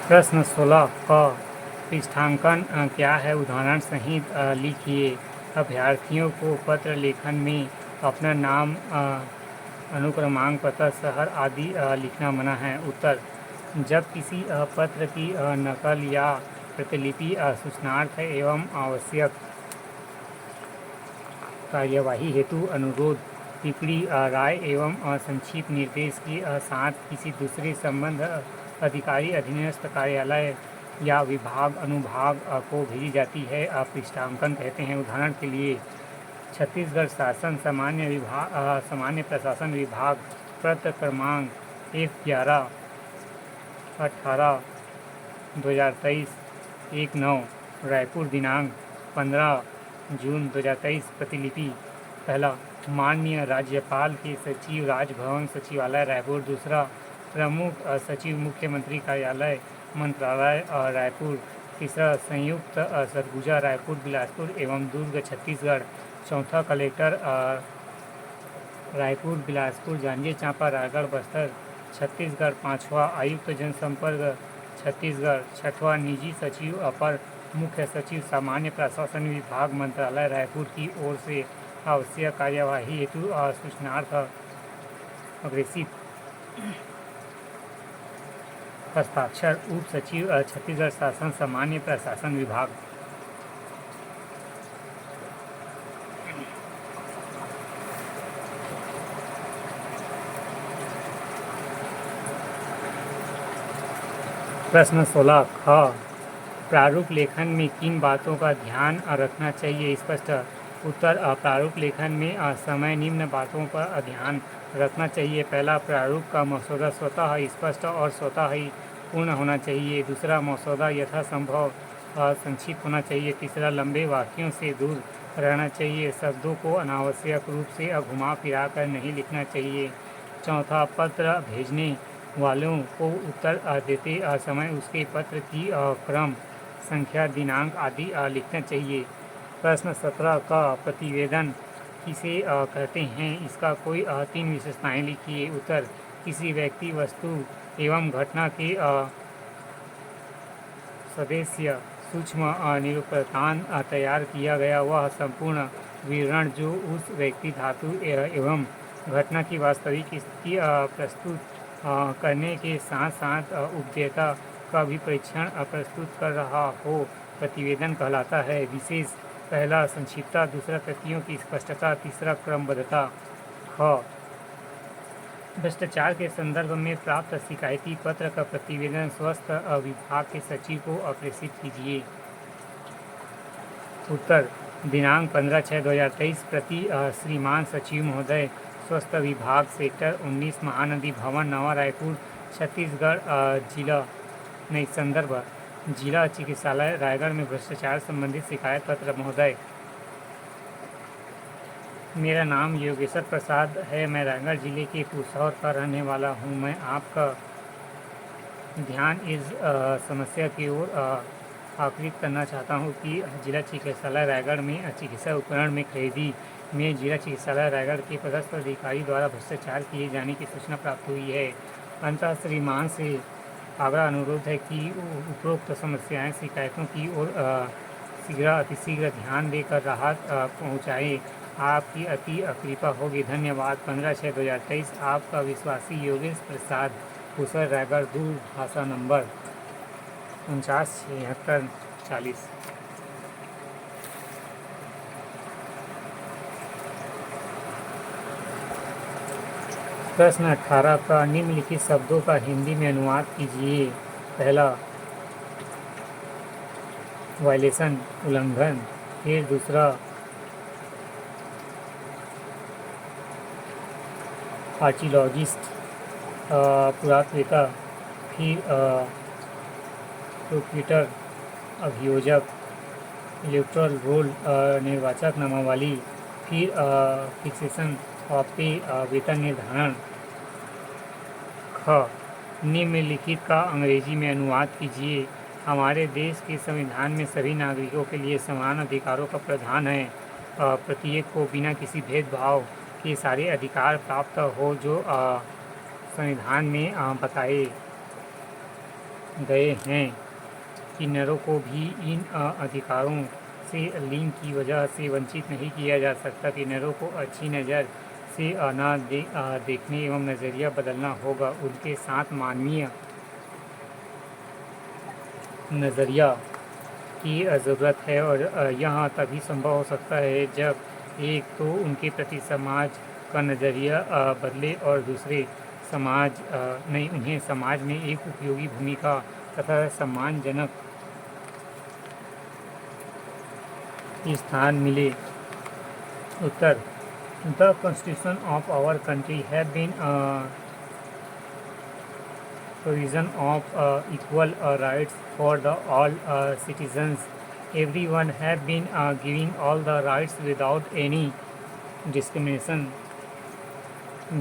प्रश्न 16 क पृष्ठांकन क्या है, उदाहरण सहित लिखिए। अभ्यर्थियों को पत्र लेखन में अपना नाम, अनुक्रमांक, पता, शहर आदि लिखना मना है। उत्तर: जब किसी पत्र की नकल या प्रतिलिपि सूचनार्थ एवं आवश्यक कार्यवाही हेतु अनुरोध, टिप्पणी, राय एवं संक्षिप्त निर्देश के साथ किसी दूसरे संबंध अधिकारी, अधीनस्थ कार्यालय या विभाग, अनुभाग को भेजी जाती है, पृष्ठांकन कहते हैं। उदाहरण के लिए छत्तीसगढ़ शासन सामान्य प्रशासन विभाग, पत्र क्रमांक F11/18/2023, 1/9, रायपुर, दिनांक 15 जून 2023। प्रतिलिपि: पहला, माननीय राज्यपाल के सचिव, राजभवन सचिवालय, रायपुर। दूसरा, प्रमुख सचिव, मुख्यमंत्री कार्यालय, मंत्रालय, रायपुर। तीसरा, संयुक्त सरगुजा, रायपुर, बिलासपुर एवं दुर्ग, छत्तीसगढ़। चौथा, कलेक्टर, रायपुर, बिलासपुर, जांजगीर चांपा, रायगढ़, बस्तर, छत्तीसगढ़। पाँचवा, आयुक्त जनसंपर्क, छत्तीसगढ़। छठवां, निजी सचिव, अपर मुख्य सचिव, सामान्य प्रशासन विभाग, मंत्रालय, रायपुर की ओर से आवश्यक कार्यवाही हेतु सूचनार्थ अग्रेसित। हस्ताक्षर, उप सचिव, छत्तीसगढ़ शासन सामान्य प्रशासन विभाग। प्रश्न 16 ख प्रारूप लेखन में किन बातों का ध्यान रखना चाहिए? स्पष्ट। उत्तर: प्रारूप लेखन में समय निम्न बातों पर ध्यान रखना चाहिए। पहला, प्रारूप का मसौदा स्वतः स्पष्ट और स्वतः ही पूर्ण होना चाहिए। दूसरा, मसौदा यथासंभव संक्षिप्त होना चाहिए। तीसरा, लंबे वाक्यों से दूर रहना चाहिए। शब्दों को अनावश्यक रूप से घुमा फिरा कर नहीं लिखना चाहिए। चौथा, पत्र भेजने वालों को उत्तर देते समय उसके पत्र की क्रम, संख्या, दिनांक आदि लिखना चाहिए। प्रश्न 17 का प्रतिवेदन किसे कहते हैं? इसका कोई 3 विशेषताएं लिखिए। उत्तर: किसी व्यक्ति, वस्तु एवं घटना के सदस्य सूक्ष्म निरूपतान तैयार किया गया वह संपूर्ण विवरण जो उस व्यक्ति, धातु एवं घटना की वास्तविक स्थिति प्रस्तुत करने के साथ साथ उपदेयता का भी परीक्षण प्रस्तुत कर रहा हो, प्रतिवेदन कहलाता है। विशेष: पहला, संक्षिप्तता। दूसरा, तथ्यों की स्पष्टता। तीसरा, क्रमबद्धता। ख भ्रष्टाचार के संदर्भ में प्राप्त शिकायती पत्र का प्रतिवेदन स्वास्थ्य विभाग के सचिव को प्रेषित कीजिए। उत्तर: दिनांक 15/6/2023, प्रति श्रीमान सचिव महोदय, स्वास्थ्य विभाग, सेक्टर 19, महानदी भवन, नवा रायपुर, छत्तीसगढ़। संदर्भ: जिला चिकित्सालय रायगढ़ में भ्रष्टाचार संबंधित शिकायत पत्र। महोदय, मेरा नाम योगेश्वर प्रसाद है। मैं रायगढ़ जिले के पुसौर का रहने वाला हूँ। मैं आपका ध्यान इस समस्या की ओर आकृष्ट करना चाहता हूँ कि जिला चिकित्सालय रायगढ़ में चिकित्सा उपकरण में खरीदी में जिला चिकित्सालय रायगढ़ के पदस्थ अधिकारी द्वारा भ्रष्टाचार किए जाने की सूचना प्राप्त हुई है। अंततः श्रीमान से आग्रह अनुरोध है कि उपरोक्त समस्याएं, शिकायतों की ओर अतिशीघ्र ध्यान देकर राहत पहुँचाएँ। आपकी अति कृपा होगी। धन्यवाद। 15/6/2023। आपका विश्वासी योगेश प्रसाद, पुसौर, रायगढ़। दूरभाषा नंबर 497640। प्रश्न 18 का निम्नलिखित शब्दों का हिंदी में अनुवाद कीजिए। पहला, वायलेशन, उल्लंघन। फिर दूसरा, आर्कियोलॉजिस्ट, पुरातत्ववेत्ता। फिर प्रोक्यूटर, अभियोजक। इलेक्टोरल रोल, निर्वाचक नामावली। फिर फिक्सेशन ऑफ पे, वेतन निर्धारण। ख निम्नलिखित का अंग्रेजी में अनुवाद कीजिए। हमारे देश के संविधान में सभी नागरिकों के लिए समान अधिकारों का प्रावधान है। प्रत्येक को बिना किसी भेदभाव के सारे अधिकार प्राप्त हो जो संविधान में बताए गए हैं। किन्नरों को भी इन अधिकारों से लिंग की वजह से वंचित नहीं किया जा सकता। किन्नरों को अच्छी नज़र से देखने एवं नज़रिया बदलना होगा। उनके साथ मानवीय नज़रिया की ज़रूरत है और यह तभी संभव हो सकता है जब एक तो उनके प्रति समाज का नज़रिया बदले और दूसरे उन्हें समाज में एक उपयोगी भूमिका तथा सम्मानजनक स्थान मिले। उत्तर, the constitution of our country have been provision of equal rights for the all citizens. Everyone have been given all the rights without any discrimination,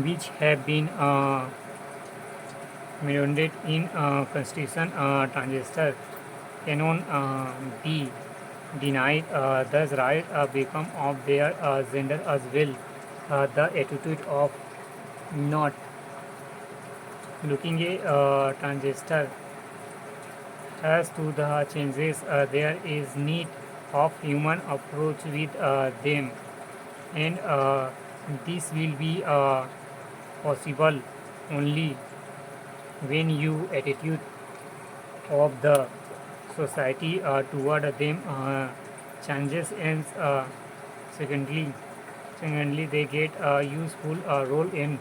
which have been mentioned in Constitution. Transgender cannot be denied. Thus, right become of their gender as well. The attitude of not looking a transistor as to the changes, there is need of human approach with them, and this will be possible only when you attitude of the society toward them changes, and secondly they get a useful role in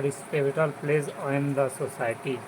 respectable place in the society.